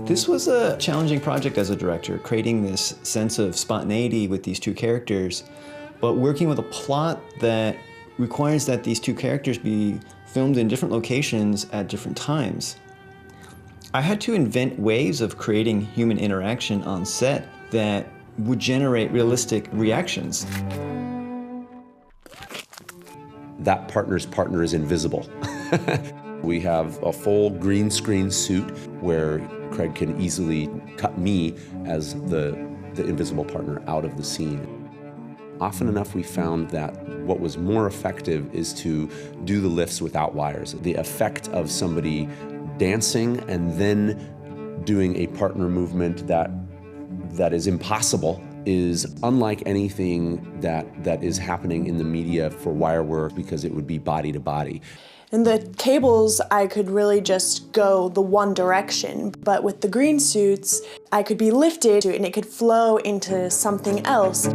This was a challenging project as a director, creating this sense of spontaneity with these two characters, but working with a plot that requires that these two characters be filmed in different locations at different times. I had to invent ways of creating human interaction on set that would generate realistic reactions. That partner's partner is invisible. We have a full green screen suit where Craig can easily cut me as the invisible partner out of the scene. Often enough we found that what was more effective is to do the lifts without wires. The effect of somebody dancing and then doing a partner movement that is impossible is unlike anything that is happening in the media for wire work, because it would be body to body. In the cables, I could really just go the one direction, but with the green suits, I could be lifted and it could flow into something else.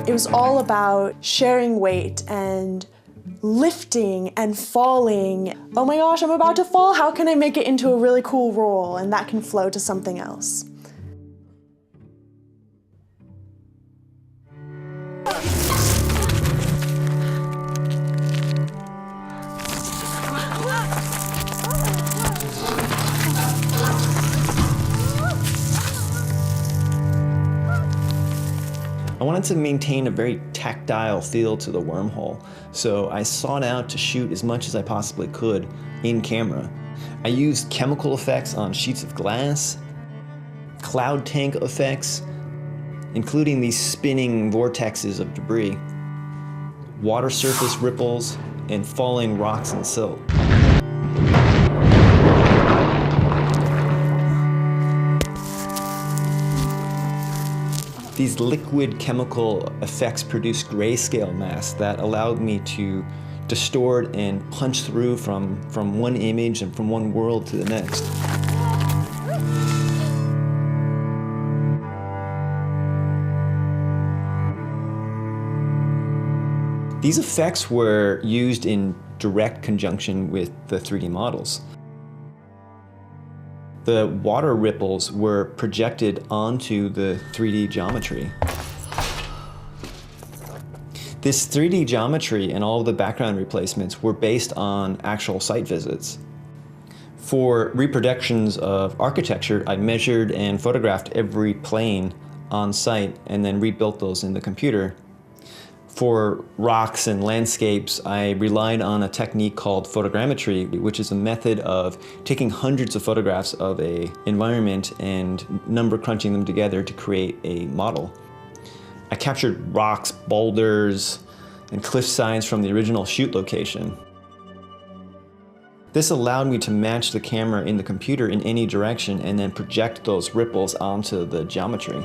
It was all about sharing weight and lifting and falling. Oh my gosh, I'm about to fall. How can I make it into a really cool role? And that can flow to something else. I wanted to maintain a very tactile feel to the wormhole, so I sought out to shoot as much as I possibly could in camera. I used chemical effects on sheets of glass, cloud tank effects, including these spinning vortexes of debris, water surface ripples, and falling rocks and silt. These liquid chemical effects produced grayscale masks that allowed me to distort and punch through from one image and from one world to the next. These effects were used in direct conjunction with the 3D models. The water ripples were projected onto the 3D geometry. This 3D geometry and all of the background replacements were based on actual site visits. For reproductions of architecture, I measured and photographed every plane on site and then rebuilt those in the computer. For rocks and landscapes, I relied on a technique called photogrammetry, which is a method of taking hundreds of photographs of an environment and number crunching them together to create a model. I captured rocks, boulders, and cliff sides from the original shoot location. This allowed me to match the camera in the computer in any direction and then project those ripples onto the geometry.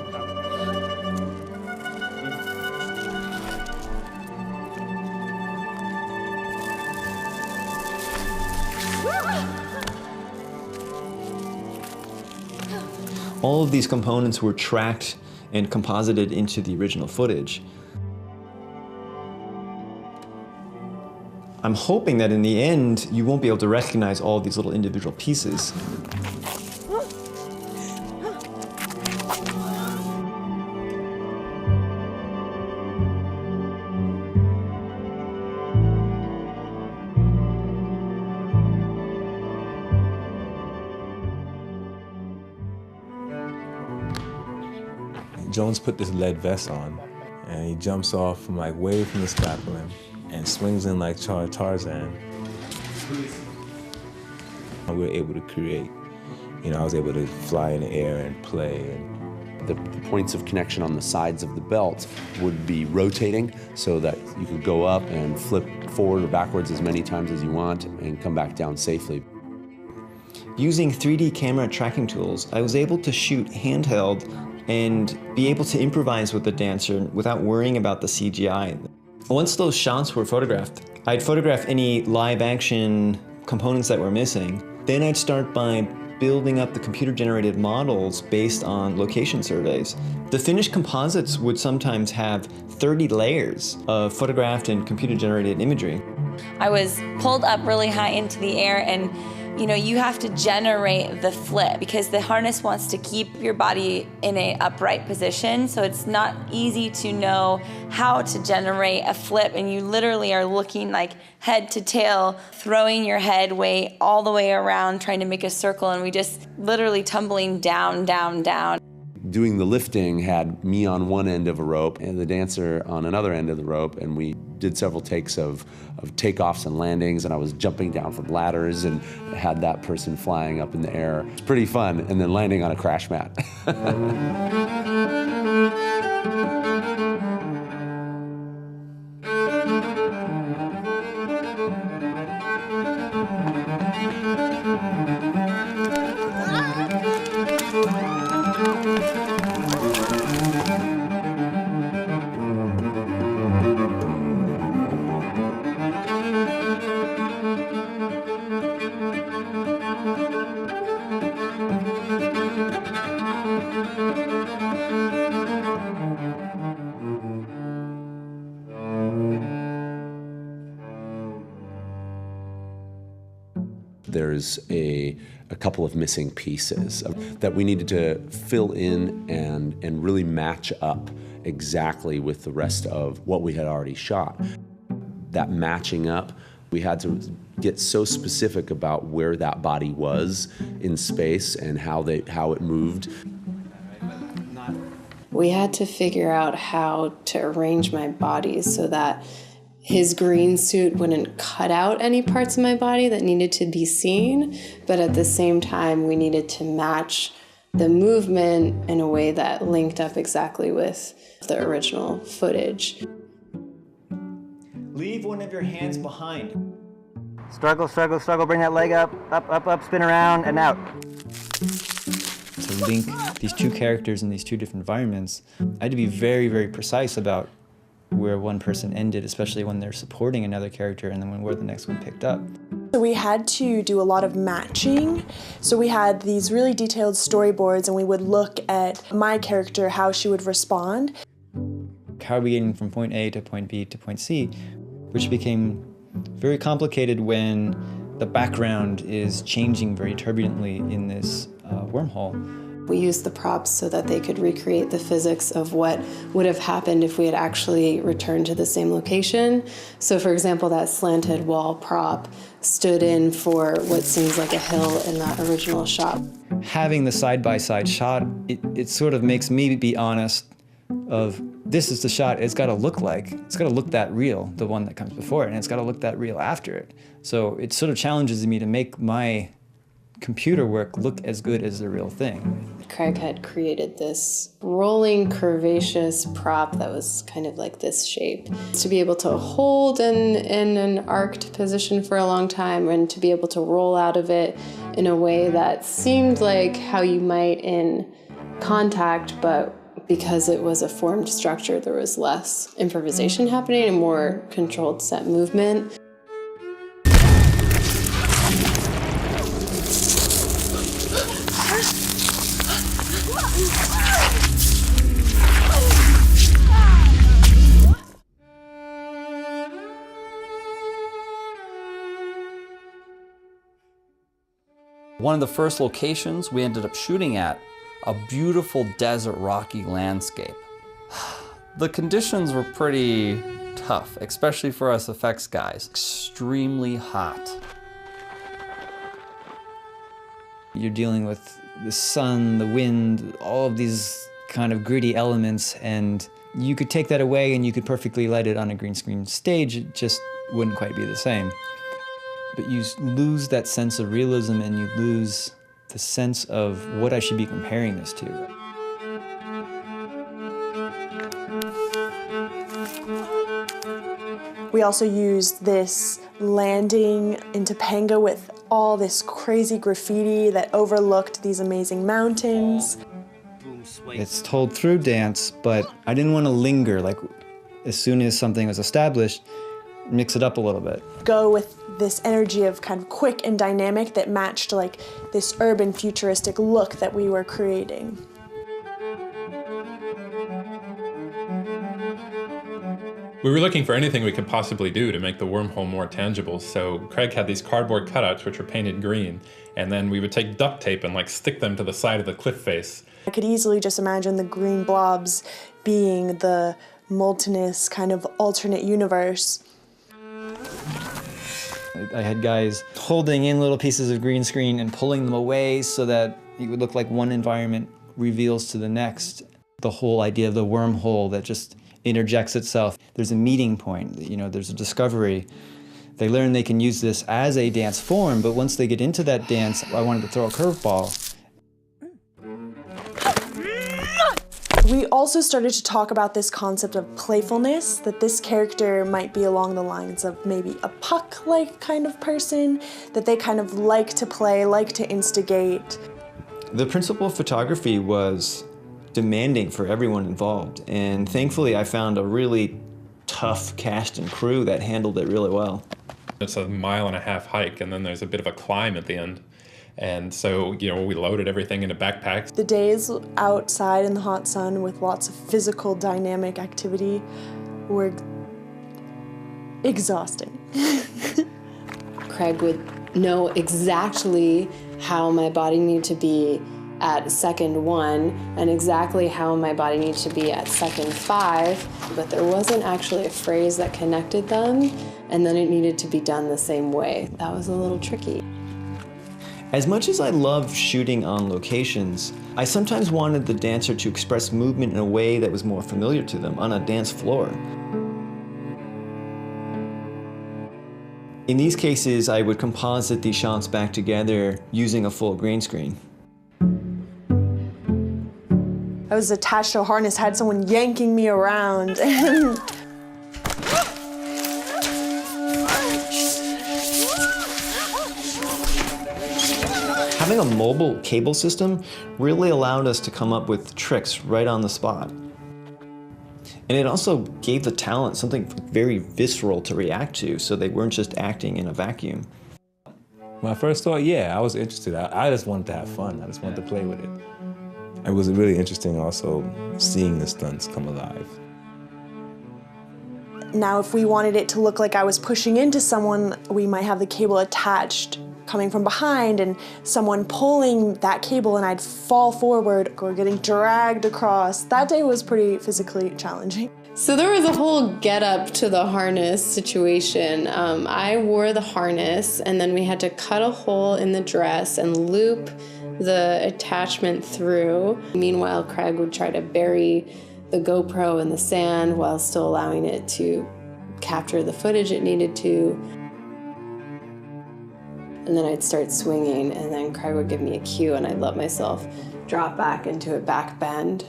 All of these components were tracked and composited into the original footage. I'm hoping that in the end, you won't be able to recognize all of these little individual pieces. Jones put this lead vest on, and he jumps off from like way from the scaffolding and swings in like Tarzan. We were able to create. You know, I was able to fly in the air and play. And the points of connection on the sides of the belt would be rotating so that you could go up and flip forward or backwards as many times as you want and come back down safely. Using 3D camera tracking tools, I was able to shoot handheld and be able to improvise with the dancer without worrying about the CGI. Once those shots were photographed, I'd photograph any live action components that were missing. Then I'd start by building up the computer-generated models based on location surveys. The finished composites would sometimes have 30 layers of photographed and computer-generated imagery. I was pulled up really high into the air, and you have to generate the flip because the harness wants to keep your body in an upright position, so it's not easy to know how to generate a flip, and you literally are looking like head to tail, throwing your head weight all the way around, trying to make a circle, and we just literally tumbling down, down, down. Doing the lifting had me on one end of a rope and the dancer on another end of the rope, and we did several takes of takeoffs and landings, and I was jumping down from ladders and had that person flying up in the air. It's pretty fun, and then landing on a crash mat. There's a couple of missing pieces that we needed to fill in and really match up exactly with the rest of what we had already shot. That matching up, we had to get so specific about where that body was in space and how it moved. We had to figure out how to arrange my body so that his green suit wouldn't cut out any parts of my body that needed to be seen, but at the same time, we needed to match the movement in a way that linked up exactly with the original footage. Leave one of your hands behind. Struggle, struggle, struggle, bring that leg up, up, spin around, and out. To link these two characters in these two different environments, I had to be very, very precise about where one person ended, especially when they're supporting another character, and then where the next one picked up. So we had to do a lot of matching. So we had these really detailed storyboards, and we would look at my character, how she would respond. How are we getting from point A to point B to point C, which became very complicated when the background is changing very turbulently in this wormhole. We used the props so that they could recreate the physics of what would have happened if we had actually returned to the same location. So for example, that slanted wall prop stood in for what seems like a hill in that original shot. Having the side-by-side shot, it sort of makes me be honest of, this is the shot it's gotta look like. It's gotta look that real, the one that comes before it, and it's gotta look that real after it. So it sort of challenges me to make my computer work look as good as the real thing. Craig had created this rolling, curvaceous prop that was kind of like this shape. To be able to hold in an arced position for a long time and to be able to roll out of it in a way that seemed like how you might in Contact, but because it was a formed structure, there was less improvisation happening and more controlled set movement. One of the first locations we ended up shooting at, a beautiful desert rocky landscape. The conditions were pretty tough, especially for us effects guys. Extremely hot. You're dealing with the sun, the wind, all of these kind of gritty elements, and you could take that away and you could perfectly light it on a green screen stage, it just wouldn't quite be the same. But you lose that sense of realism and you lose the sense of what I should be comparing this to. We also used this landing in Topanga with all this crazy graffiti that overlooked these amazing mountains. It's told through dance, but I didn't want to linger. Like, as soon as something was established, mix it up a little bit. Go with this energy of kind of quick and dynamic that matched like this urban futuristic look that we were creating. We were looking for anything we could possibly do to make the wormhole more tangible, so Craig had these cardboard cutouts which were painted green, and then we would take duct tape and like stick them to the side of the cliff face. I could easily just imagine the green blobs being the moltenous kind of alternate universe. I had guys holding in little pieces of green screen and pulling them away so that it would look like one environment reveals to the next. The whole idea of the wormhole that just interjects itself. There's a meeting point, you know, there's a discovery. They learn they can use this as a dance form, but once they get into that dance, I wanted to throw a curveball. We also started to talk about this concept of playfulness, that this character might be along the lines of maybe a Puck-like kind of person, that they kind of like to play, like to instigate. The principle of photography was demanding for everyone involved, and thankfully I found a really tough cast and crew that handled it really well. It's a 1.5 mile hike, and then there's a bit of a climb at the end. And so, you know, we loaded everything into backpacks. The days outside in the hot sun with lots of physical dynamic activity were exhausting. Craig would know exactly how my body needed to be at second 1 and exactly how my body needed to be at second 5, but there wasn't actually a phrase that connected them, and then it needed to be done the same way. That was a little tricky. As much as I love shooting on locations, I sometimes wanted the dancer to express movement in a way that was more familiar to them on a dance floor. In these cases, I would composite these shots back together using a full green screen. I was attached to a harness, had someone yanking me around. And having a mobile cable system really allowed us to come up with tricks right on the spot. And it also gave the talent something very visceral to react to, so they weren't just acting in a vacuum. When I first saw it, yeah, I was interested. I just wanted to have fun. I just wanted to play with it. It was really interesting also seeing the stunts come alive. now if we wanted it to look like I was pushing into someone, we might have the cable attached coming from behind and someone pulling that cable and I'd fall forward or getting dragged across. That day was pretty physically challenging. So there was a whole get up to the harness situation. I wore the harness and then we had to cut a hole in the dress and loop the attachment through. Meanwhile, Craig would try to bury the GoPro in the sand while still allowing it to capture the footage it needed to. And then I'd start swinging and then Craig would give me a cue and I'd let myself drop back into a back bend.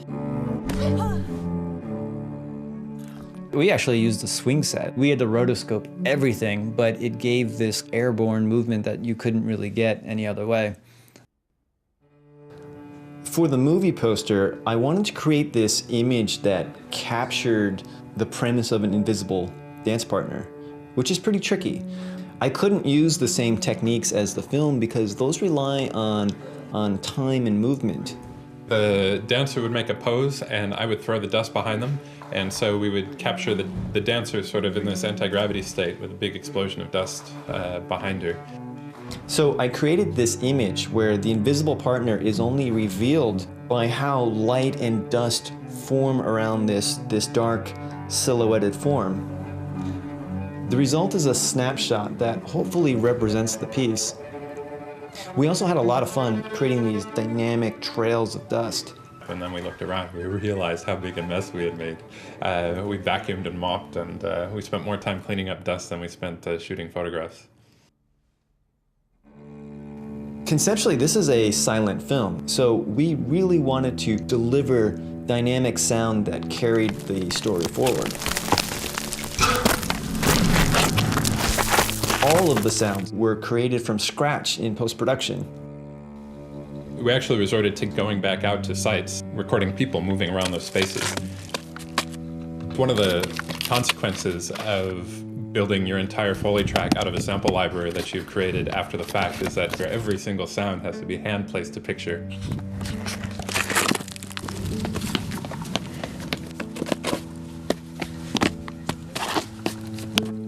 We actually used a swing set. We had to rotoscope everything, but it gave this airborne movement that you couldn't really get any other way. For the movie poster, I wanted to create this image that captured the premise of an invisible dance partner, which is pretty tricky. I couldn't use the same techniques as the film because those rely on time and movement. The dancer would make a pose and I would throw the dust behind them, and so we would capture the dancer sort of in this anti-gravity state with a big explosion of dust behind her. So I created this image where the invisible partner is only revealed by how light and dust form around this dark silhouetted form. The result is a snapshot that hopefully represents the piece. We also had a lot of fun creating these dynamic trails of dust. And then we looked around, we realized how big a mess we had made. We vacuumed and mopped, and we spent more time cleaning up dust than we spent shooting photographs. Conceptually, this is a silent film, so we really wanted to deliver dynamic sound that carried the story forward. All of the sounds were created from scratch in post-production. We actually resorted to going back out to sites, recording people moving around those spaces. One of the consequences of building your entire Foley track out of a sample library that you've created after the fact is that every single sound has to be hand-placed to picture.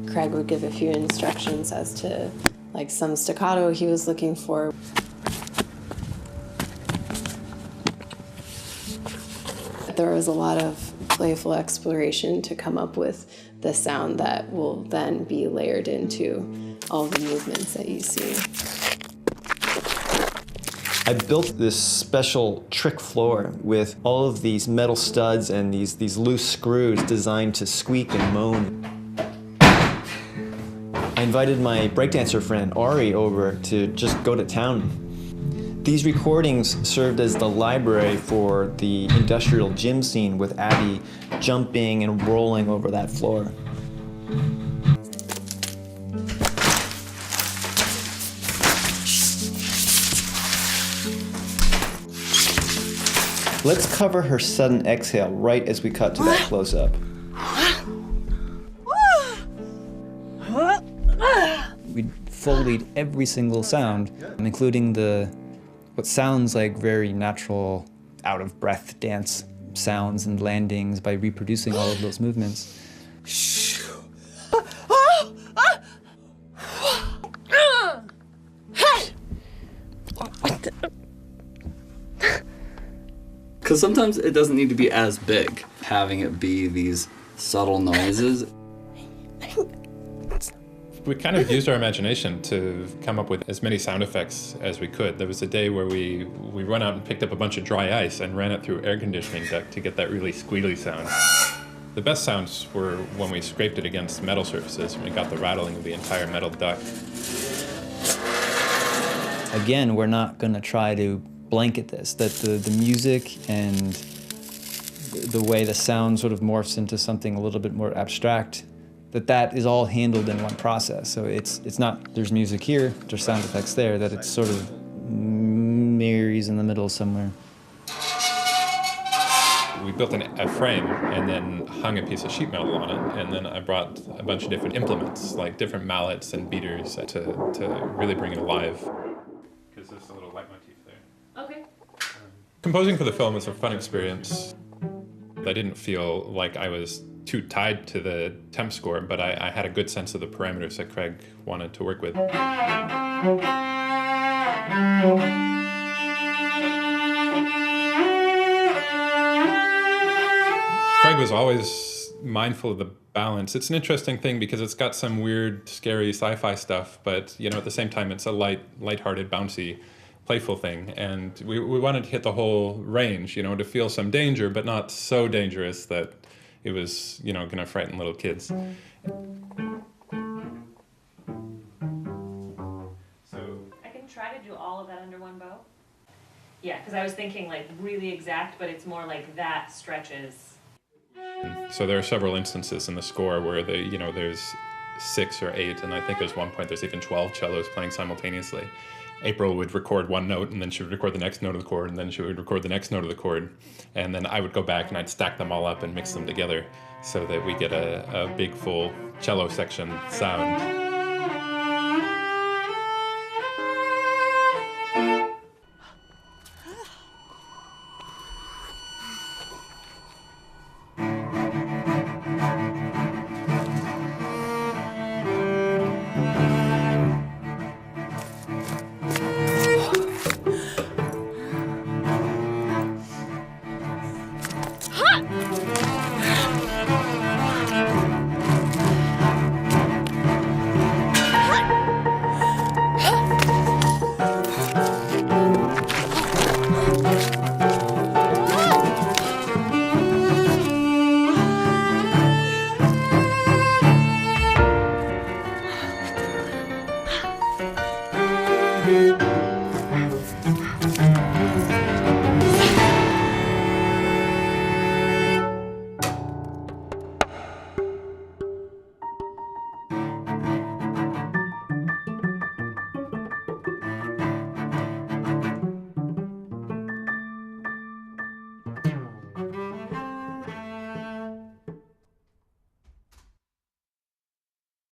Craig would give a few instructions as to like some staccato he was looking for. There was a lot of playful exploration to come up with the sound that will then be layered into all the movements that you see. I built this special trick floor with all of these metal studs and these loose screws designed to squeak and moan. I invited my breakdancer friend Ari over to just go to town. These recordings served as the library for the industrial gym scene with Abby jumping and rolling over that floor. Let's cover her sudden exhale right as we cut to that close-up. We Foleyed every single sound, including what sounds like very natural, out-of-breath dance sounds and landings by reproducing all of those movements. Because sometimes it doesn't need to be as big, having it be these subtle noises. We kind of used our imagination to come up with as many sound effects as we could. There was a day where we went out and picked up a bunch of dry ice and ran it through air conditioning duct to get that really squealy sound. The best sounds were when we scraped it against metal surfaces and we got the rattling of the entire metal duct. Again, we're not going to try to blanket this, that the music and the way the sound sort of morphs into something a little bit more abstract, that is all handled in one process. So it's not, there's music here, there's sound effects there, that it sort of marries in the middle somewhere. We built a frame and then hung a piece of sheet metal on it, and then I brought a bunch of different implements, like different mallets and beaters to really bring it alive. Because there's a little leitmotif there. Okay. Composing for the film was a fun experience. I didn't feel like I was too tied to the temp score, but I had a good sense of the parameters that Craig wanted to work with. Craig was always mindful of the balance. It's an interesting thing because it's got some weird, scary sci-fi stuff, but at the same time it's a light-hearted, bouncy, playful thing. And we wanted to hit the whole range, to feel some danger, but not so dangerous that it was, gonna frighten little kids. So I can try to do all of that under one bow. Yeah, because I was thinking like really exact, but it's more like that stretches. So there are several instances in the score where there's 6 or 8, and I think there's one point there's even 12 cellos playing simultaneously. April would record one note, and then she would record the next note of the chord, and then she would record the next note of the chord, and then I would go back and I'd stack them all up and mix them together so that we get a big full cello section sound.